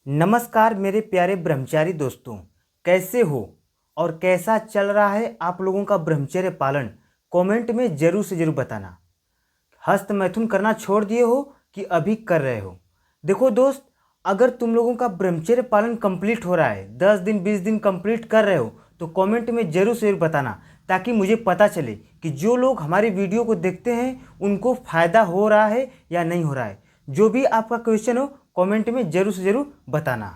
नमस्कार मेरे प्यारे ब्रह्मचारी दोस्तों, कैसे हो और कैसा चल रहा है आप लोगों का ब्रह्मचर्य पालन। कमेंट में जरूर से जरूर बताना। हस्त मैथुन करना छोड़ दिए हो कि अभी कर रहे हो। देखो दोस्त, अगर तुम लोगों का ब्रह्मचर्य पालन कंप्लीट हो रहा है, 10 दिन 20 दिन कंप्लीट कर रहे हो, तो कमेंट में जरूर से जरूर बताना, ताकि मुझे पता चले कि जो लोग हमारी वीडियो को देखते हैं उनको फ़ायदा हो रहा है या नहीं हो रहा है। जो भी आपका क्वेश्चन हो कमेंट में जरूर से जरूर बताना।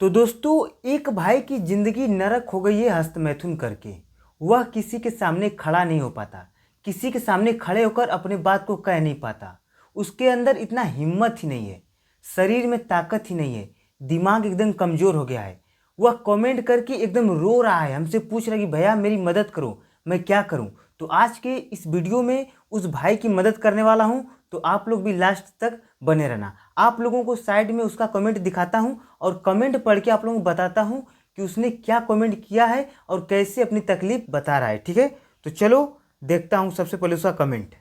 तो दोस्तों, एक भाई की ज़िंदगी नरक हो गई है हस्त मैथुन करके। वह किसी के सामने खड़ा नहीं हो पाता, किसी के सामने खड़े होकर अपने बात को कह नहीं पाता। उसके अंदर इतना हिम्मत ही नहीं है, शरीर में ताकत ही नहीं है, दिमाग एकदम कमज़ोर हो गया है। वह कमेंट करके एकदम रो रहा है, हमसे पूछ रहा है कि भैया मेरी मदद करो, मैं क्या करूं। तो आज के इस वीडियो में उस भाई की मदद करने वाला हूं, तो आप लोग भी लास्ट तक बने रहना। आप लोगों को साइड में उसका कमेंट दिखाता हूं और कमेंट पढ़ के आप लोगों को बताता हूं कि उसने क्या कमेंट किया है और कैसे अपनी तकलीफ बता रहा है। ठीक है, तो चलो देखता हूं सबसे पहले उसका कमेंट।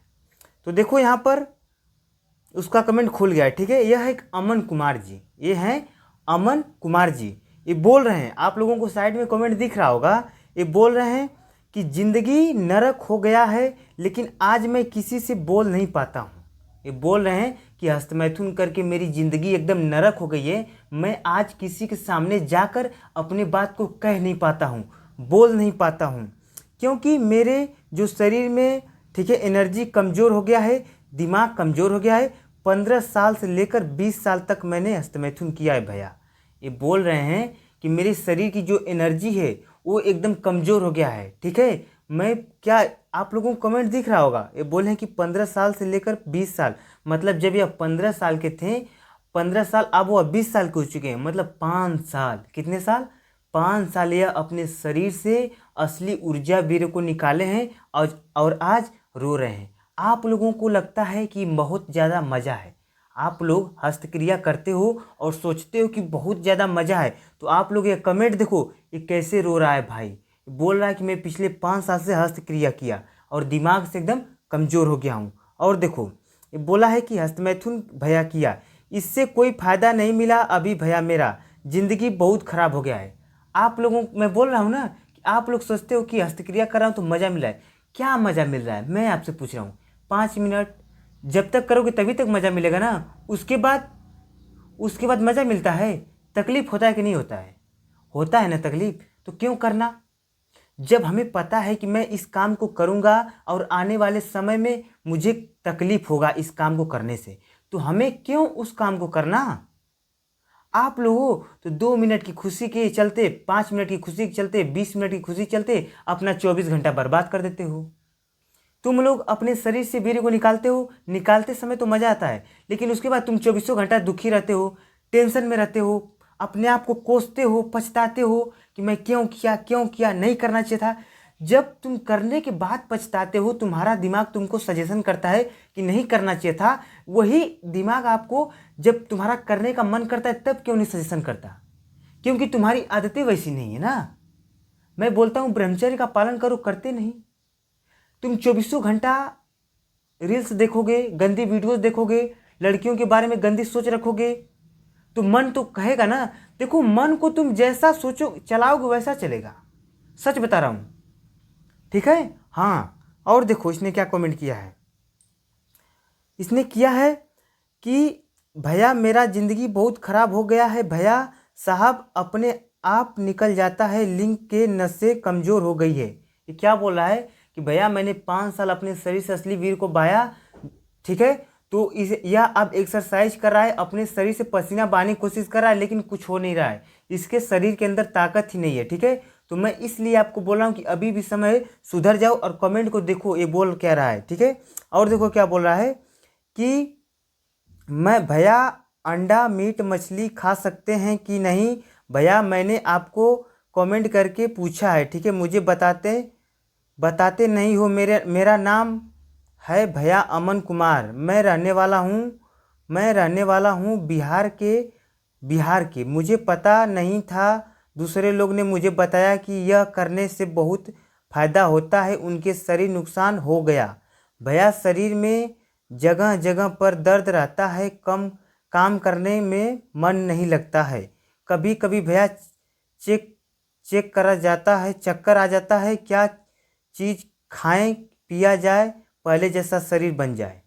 तो देखो यहाँ पर उसका कमेंट खुल गया है। ठीक है, यह है अमन कुमार जी, ये हैं अमन कुमार जी। ये बोल रहे हैं, आप लोगों को साइड में कमेंट दिख रहा होगा, ये बोल रहे हैं कि ज़िंदगी नरक हो गया है, लेकिन आज मैं किसी से बोल नहीं पाता हूँ। ये बोल रहे हैं कि हस्तमैथुन करके मेरी ज़िंदगी एकदम नरक हो गई है, मैं आज किसी के सामने जाकर अपनी बात को कह नहीं पाता हूँ, बोल नहीं पाता हूँ, क्योंकि मेरे जो शरीर में, ठीक है, एनर्जी कमज़ोर हो गया है, दिमाग कमज़ोर हो गया है। 15 साल से लेकर 20 साल तक मैंने हस्तमैथुन किया है भैया। ये बोल रहे हैं कि मेरे शरीर की जो एनर्जी है वो एकदम कमज़ोर हो गया है। ठीक है, मैं क्या, आप लोगों को कमेंट दिख रहा होगा, ये बोल रहे हैं कि 15 साल से लेकर 20 साल, मतलब जब यह 15 साल के थे, 15 साल, अब वो 20 साल के हो चुके हैं, मतलब 5 साल, कितने साल, 5 साल यह अपने शरीर से असली ऊर्जा वीर को निकाले हैं और आज रो रहे हैं। आप लोगों को लगता है कि बहुत ज़्यादा मज़ा है, आप लोग हस्तक्रिया करते हो और सोचते हो कि बहुत ज़्यादा मज़ा है, तो आप लोग ये कमेंट देखो, ये कैसे रो रहा है भाई। बोल रहा है कि मैं पिछले 5 साल से हस्तक्रिया किया और दिमाग से एकदम कमज़ोर हो गया हूँ। और देखो, ये बोला है कि हस्तमैथुन भैया किया, इससे कोई फ़ायदा नहीं मिला अभी भैया, मेरा ज़िंदगी बहुत ख़राब हो गया है। आप लोगों, मैं बोल रहा हूँ ना कि आप लोग सोचते हो कि हस्तक्रिया कर रहा हूँ तो मज़ा मिला है। क्या मज़ा मिल रहा है, मैं आपसे पूछ रहा हूँ। 5 मिनट जब तक करोगे तभी तक मज़ा मिलेगा ना, उसके बाद मज़ा मिलता है। तकलीफ होता है कि नहीं होता है, होता है ना तकलीफ, तो क्यों करना। जब हमें पता है कि मैं इस काम को करूँगा और आने वाले समय में मुझे तकलीफ होगा इस काम को करने से, तो हमें क्यों उस काम को करना। आप लोगों तो 2 मिनट की खुशी के चलते, 5 मिनट की खुशी के चलते, 20 मिनट की खुशी के चलते अपना 24 घंटा बर्बाद कर देते हो। तुम लोग अपने शरीर से वीर्य को निकालते हो, निकालते समय तो मज़ा आता है, लेकिन उसके बाद तुम 24 घंटा दुखी रहते हो, टेंशन में रहते हो, अपने आप को कोसते हो, पछताते हो कि मैं क्यों किया, नहीं करना चाहिए था। जब तुम करने के बाद पछताते हो, तुम्हारा दिमाग तुमको सजेशन करता है कि नहीं करना चाहिए था, वही दिमाग आपको जब तुम्हारा करने का मन करता है तब क्यों नहीं सजेशन करता, क्योंकि तुम्हारी आदतें वैसी नहीं है ना। मैं बोलता हूँ ब्रह्मचर्य का पालन करो, करते नहीं। तुम 24 घंटा रील्स देखोगे, गंदी वीडियोस देखोगे, लड़कियों के बारे में गंदी सोच रखोगे, तो मन तो कहेगा ना। देखो, मन को तुम जैसा सोचो चलाओगे वैसा चलेगा, सच बता रहा हूँ। ठीक है, हाँ। और देखो इसने क्या कमेंट किया है, इसने किया है कि भैया मेरा ज़िंदगी बहुत ख़राब हो गया है भैया साहब, अपने आप निकल जाता है, लिंक के नसें कमज़ोर हो गई है। ये क्या बोल रहा है कि भैया मैंने 5 साल अपने शरीर से असली वीर को बहाया, ठीक है, तो यह अब एक्सरसाइज कर रहा है, अपने शरीर से पसीना बहाने की कोशिश कर रहा है, लेकिन कुछ हो नहीं रहा है, इसके शरीर के अंदर ताकत ही नहीं है। ठीक है, तो मैं इसलिए आपको बोल रहा हूँ कि अभी भी समय है, सुधर जाओ। और कमेंट को देखो, ये बोल क्या रहा है। ठीक है, और देखो क्या बोल रहा है कि मैं भैया अंडा मीट मछली खा सकते हैं कि नहीं भैया, मैंने आपको कमेंट करके पूछा है, ठीक है, मुझे बताते नहीं हो। मेरा नाम है भैया अमन कुमार, मैं रहने वाला हूँ बिहार के। मुझे पता नहीं था, दूसरे लोग ने मुझे बताया कि यह करने से बहुत फ़ायदा होता है, उनके शरीर नुकसान हो गया भैया, शरीर में जगह जगह पर दर्द रहता है, काम करने में मन नहीं लगता है। कभी कभी भैया चेक चेक करा जाता है, चक्कर आ जाता है। क्या चीज़ खाएं पिया जाए पहले जैसा शरीर बन जाए।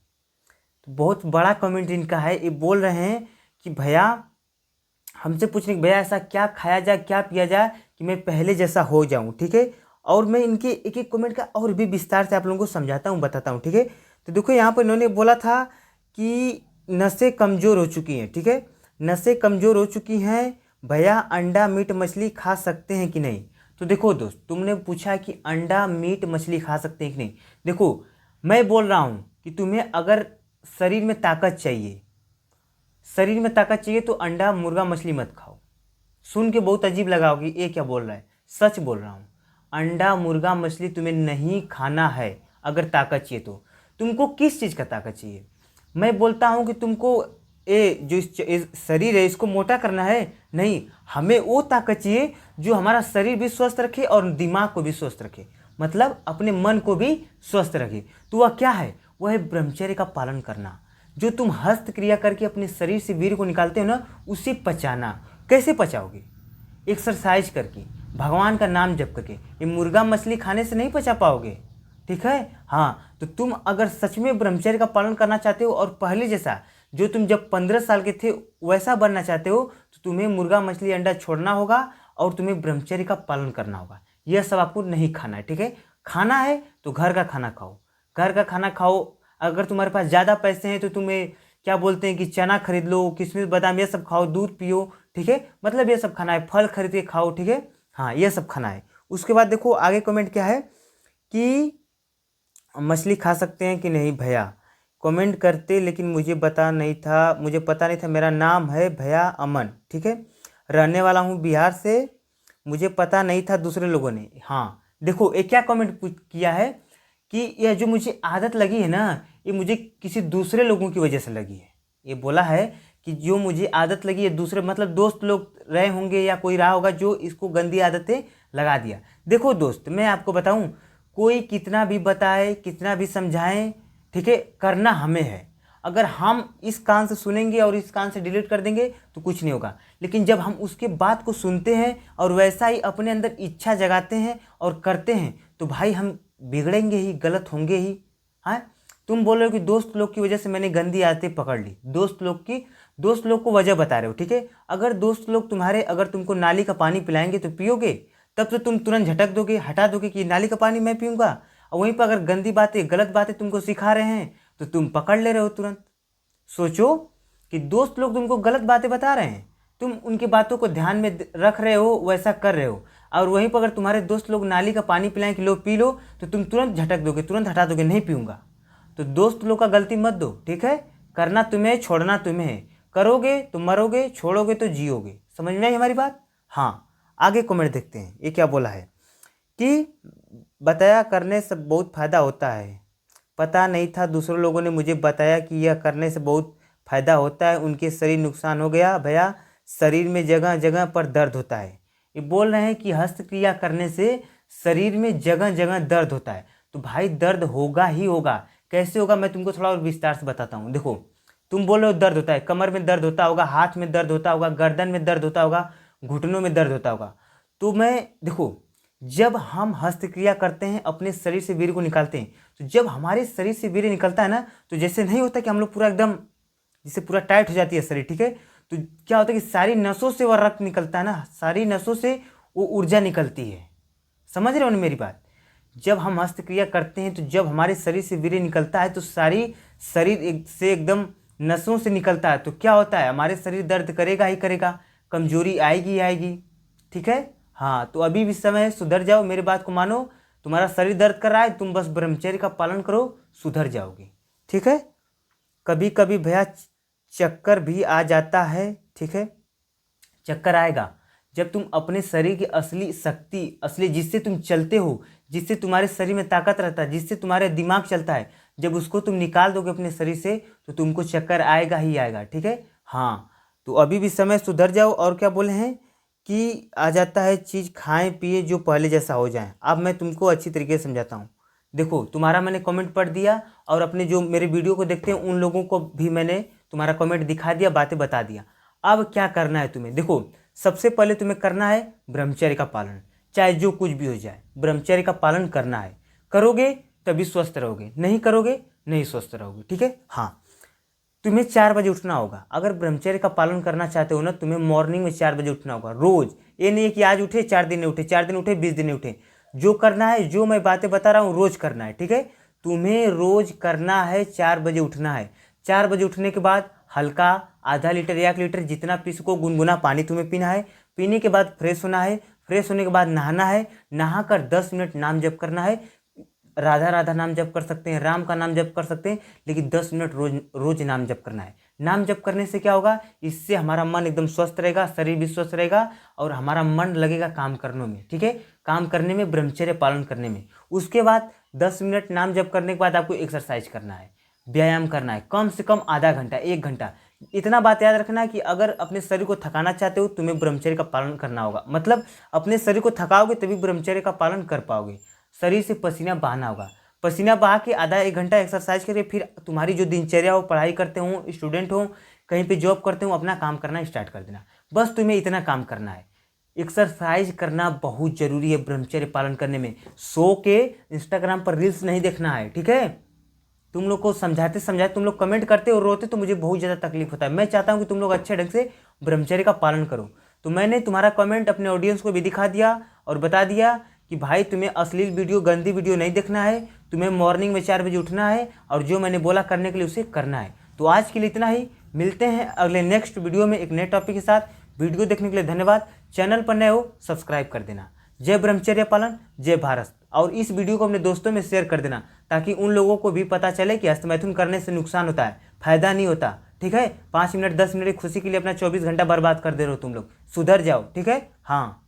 तो बहुत बड़ा कमेंट इनका है। ये बोल रहे हैं कि भैया हमसे पूछने कि भैया ऐसा क्या खाया जाए क्या पिया जाए कि मैं पहले जैसा हो जाऊं। ठीक है, और मैं इनके एक एक कमेंट का और भी विस्तार से आप लोगों को समझाता हूं, बताता हूं। ठीक है, तो देखो यहाँ पर इन्होंने बोला था कि नसें कमज़ोर हो चुकी हैं। ठीक है, नसें कमज़ोर हो चुकी हैं, भैया अंडा मीट मछली खा सकते हैं कि नहीं। तो देखो दोस्त, तुमने पूछा कि अंडा मीट मछली खा सकते हैं कि नहीं। देखो मैं बोल रहा हूँ कि तुम्हें अगर शरीर में ताकत चाहिए, शरीर में ताकत चाहिए तो अंडा मुर्गा मछली मत खाओ। सुन के बहुत अजीब लगा होगी ये क्या बोल रहा है, सच बोल रहा हूँ। अंडा मुर्गा मछली तुम्हें नहीं खाना है अगर ताकत चाहिए तो। तुमको किस चीज़ का ताकत चाहिए? मैं बोलता हूँ कि तुमको जो इस शरीर है इसको मोटा करना है, नहीं, हमें वो ताकत चाहिए जो हमारा शरीर भी स्वस्थ रखे और दिमाग को भी स्वस्थ रखे, मतलब अपने मन को भी स्वस्थ रखे। तो वह क्या है? वह है ब्रह्मचर्य का पालन करना। जो तुम हस्त क्रिया करके अपने शरीर से वीर को निकालते हो ना, उसे पचाना। कैसे पचाओगे? एक्सरसाइज करके, भगवान का नाम जप करके। ये मुर्गा मछली खाने से नहीं पचा पाओगे। ठीक है, हाँ, तो तुम अगर सच में ब्रह्मचर्य का पालन करना चाहते हो और पहले जैसा जो तुम जब 15 साल के थे वैसा बनना चाहते हो, तो तुम्हें मुर्गा मछली अंडा छोड़ना होगा और तुम्हें ब्रह्मचर्य का पालन करना होगा। यह सब आपको नहीं खाना है। ठीक है, खाना है तो घर का खाना खाओ, घर का खाना खाओ। अगर तुम्हारे पास ज़्यादा पैसे हैं तो तुम्हें क्या बोलते हैं कि चना खरीद लो, किशमिश बादाम ये सब खाओ, दूध पियो। ठीक है, मतलब ये सब खाना है, फल खरीद के खाओ। ठीक है, हाँ, ये सब खाना है। उसके बाद देखो आगे कमेंट क्या है कि मछली खा सकते हैं कि नहीं भैया। कमेंट करते लेकिन मुझे पता नहीं था। मेरा नाम है भैया अमन। ठीक है, रहने वाला हूँ बिहार से। मुझे पता नहीं था दूसरे लोगों ने। हाँ देखो ये क्या कमेंट किया है कि यह जो मुझे आदत लगी है ना, ये मुझे किसी दूसरे लोगों की वजह से लगी है। ये बोला है कि जो मुझे आदत लगी है दूसरे, मतलब दोस्त लोग रहे होंगे या कोई रहा होगा जो इसको गंदी आदतें लगा दिया। देखो दोस्त, मैं आपको बताऊं, कोई कितना भी बताए कितना भी समझाए, ठीक है, करना हमें है। अगर हम इस कान से सुनेंगे और इस कान से डिलीट कर देंगे तो कुछ नहीं होगा। लेकिन जब हम उसके बात को सुनते हैं और वैसा ही अपने अंदर इच्छा जगाते हैं और करते हैं तो भाई हम बिगड़ेंगे ही, गलत होंगे ही। हाँ, तुम बोल रहे हो कि दोस्त लोग की वजह से मैंने गंदी आदतें पकड़ ली। दोस्त लोग को वजह बता रहे हो। ठीक है, अगर दोस्त लोग अगर तुमको नाली का पानी पिलाएंगे तो पियोगे, तब तो तुम तुरंत झटक दोगे, हटा दोगे कि नाली का पानी मैं पीऊँगा। और वहीं पर अगर गंदी बातें गलत बातें तुमको सिखा रहे हैं तो तुम पकड़ ले रहे हो तुरंत। सोचो कि दोस्त लोग तुमको गलत बातें बता रहे हैं, तुम उनकी बातों को ध्यान में रख रहे हो, वैसा कर रहे हो। और वहीं पर अगर तुम्हारे दोस्त लोग नाली का पानी पिलाएं कि लो पी लो, तो तुम तुरंत झटक दोगे, तुरंत हटा दोगे, नहीं पीऊँगा। तो दोस्त लोग का गलती मत दो। ठीक है, करना तुम्हें, छोड़ना तुम्हें है। करोगे तो मरोगे, छोड़ोगे तो जियोगे। समझ में आई हमारी बात? हाँ, आगे कमेंट देखते हैं ये क्या बोला है कि बताया करने से बहुत फ़ायदा होता है। पता नहीं था, दूसरे लोगों ने मुझे बताया कि यह करने से बहुत फ़ायदा होता है। उनके शरीर नुकसान हो गया भैया, शरीर में जगह जगह पर दर्द होता है। ये बोल रहे हैं कि हस्तक्रिया करने से शरीर में जगह जगह दर्द होता है। तो भाई दर्द होगा ही होगा। कैसे होगा मैं तुमको थोड़ा और विस्तार से बताता हूँ। देखो, तुम बोल रहे हो दर्द होता है, कमर में दर्द होता होगा, हाथ में दर्द होता होगा, गर्दन में दर्द होता होगा, घुटनों में दर्द होता होगा। तो मैं देखो, जब हम हस्तक्रिया करते हैं अपने शरीर से वीर्य को निकालते हैं, तो जब हमारे शरीर से वीर्य निकलता है ना, तो जैसे नहीं होता कि हम लोग पूरा एकदम जैसे पूरा टाइट हो जाती है शरीर। ठीक है, तो क्या होता है कि सारी नसों से वह रक्त निकलता है ना, सारी नसों से वो ऊर्जा निकलती है। समझ रहे हो ना मेरी बात? जब हम हस्तक्रिया करते हैं तो जब हमारे शरीर से वीर्य निकलता है तो सारी शरीर से एकदम नसों से निकलता है, तो क्या होता है, हमारे शरीर दर्द करेगा ही करेगा, कमजोरी आएगी ही आएगी। ठीक है, हाँ, तो अभी भी समय है, सुधर जाओ, मेरी बात को मानो। तुम्हारा शरीर दर्द कर रहा है, तुम बस ब्रह्मचर्य का पालन करो, सुधर जाओगे। ठीक है, कभी कभी भैया चक्कर भी आ जाता है। ठीक है, चक्कर आएगा जब तुम अपने शरीर की असली शक्ति, असली जिससे तुम चलते हो, जिससे तुम्हारे शरीर में ताकत रहता है, जिससे तुम्हारे दिमाग चलता है, जब उसको तुम निकाल दोगे अपने शरीर से तो तुमको चक्कर आएगा ही आएगा। ठीक है, हाँ, तो अभी भी समय, सुधर जाओ। और क्या बोले हैं कि आ जाता है चीज़ खाएं पिए जो पहले जैसा हो जाए। अब मैं तुमको अच्छी तरीके से समझाता हूँ। देखो, तुम्हारा मैंने कमेंट पढ़ दिया और अपने जो मेरे वीडियो को देखते हैं उन लोगों को भी मैंने तुम्हारा कमेंट दिखा दिया, बातें बता दिया। अब क्या करना है तुम्हें, देखो सबसे पहले तुम्हें करना है ब्रह्मचर्य का पालन, चाहे जो कुछ भी हो जाए ब्रह्मचर्य का पालन करना है। करोगे तभी स्वस्थ रहोगे, नहीं करोगे नहीं स्वस्थ रहोगे, ठीक है। हाँ, तुम्हें 4 बजे उठना होगा। अगर ब्रह्मचर्य का पालन करना चाहते हो ना, तुम्हें मॉर्निंग में 4 बजे उठना होगा रोज। ये नहीं है कि आज उठे 4 दिन नहीं उठे, 4 दिन उठे 20 दिन नहीं उठे। जो करना है, जो मैं बातें बता रहा हूँ रोज करना है, ठीक है। तुम्हें रोज करना है, 4 बजे उठना है। 4 बजे उठने के बाद हल्का आधा लीटर 1 लीटर जितना पी सको गुनगुना पानी तुम्हें पीना है। पीने के बाद फ्रेश होना है। फ्रेश होने के बाद नहाना है। नहाकर 10 मिनट नाम जप करना है। राधा राधा नाम जप कर सकते हैं, राम का नाम जप कर सकते हैं, लेकिन 10 मिनट रोज रोज नाम जप करना है। नाम जप करने से क्या होगा, इससे हमारा मन एकदम स्वस्थ रहेगा, शरीर भी स्वस्थ रहेगा और हमारा मन लगेगा काम करने में, ठीक है, काम करने में, ब्रह्मचर्य पालन करने में। उसके बाद 10 मिनट नाम जप करने के बाद आपको एक्सरसाइज करना है, व्यायाम करना है, कम से कम आधा घंटा 1 घंटा। इतना बात याद रखना है कि अगर अपने शरीर को थकाना चाहते हो तुम्हें ब्रह्मचर्य का पालन करना होगा। मतलब अपने शरीर को थकाओगे तभी ब्रह्मचर्य का पालन कर पाओगे। शरीर से पसीना बहाना होगा, पसीना बहा के आधा 1 घंटा एक्सरसाइज करके फिर तुम्हारी जो दिनचर्या हो, पढ़ाई करते हो, स्टूडेंट हो, कहीं पे जॉब करते हो, अपना काम करना स्टार्ट कर देना। बस तुम्हें इतना काम करना है। एक्सरसाइज करना बहुत जरूरी है ब्रह्मचर्य पालन करने में। सो के इंस्टाग्राम पर रील्स नहीं देखना है, ठीक है। तुम लोग को समझाते समझाते तुम लोग कमेंट करते और रोते तो मुझे बहुत ज़्यादा तकलीफ होता है। मैं चाहता हूँ कि तुम लोग अच्छे ढंग से ब्रह्मचर्य का पालन करो। तो मैंने तुम्हारा कमेंट अपने ऑडियंस को भी दिखा दिया और बता दिया कि भाई तुम्हें अश्लील वीडियो, गंदी वीडियो नहीं देखना है। तुम्हें मॉर्निंग में 4 बजे उठना है और जो मैंने बोला करने के लिए उसे करना है। तो आज के लिए इतना ही। मिलते हैं अगले नेक्स्ट वीडियो में एक नए टॉपिक के साथ। वीडियो देखने के लिए धन्यवाद। चैनल पर नए हो सब्सक्राइब कर देना। जय ब्रह्मचर्य पालन, जय भारत। और इस वीडियो को अपने दोस्तों में शेयर कर देना ताकि उन लोगों को भी पता चले कि हस्तमैथुन करने से नुकसान होता है, फायदा नहीं होता, ठीक है। 5 मिनट 10 मिनट की खुशी के लिए अपना 24 घंटा बर्बाद कर दे रहे हो तुम लोग। सुधर जाओ, ठीक है। हाँ।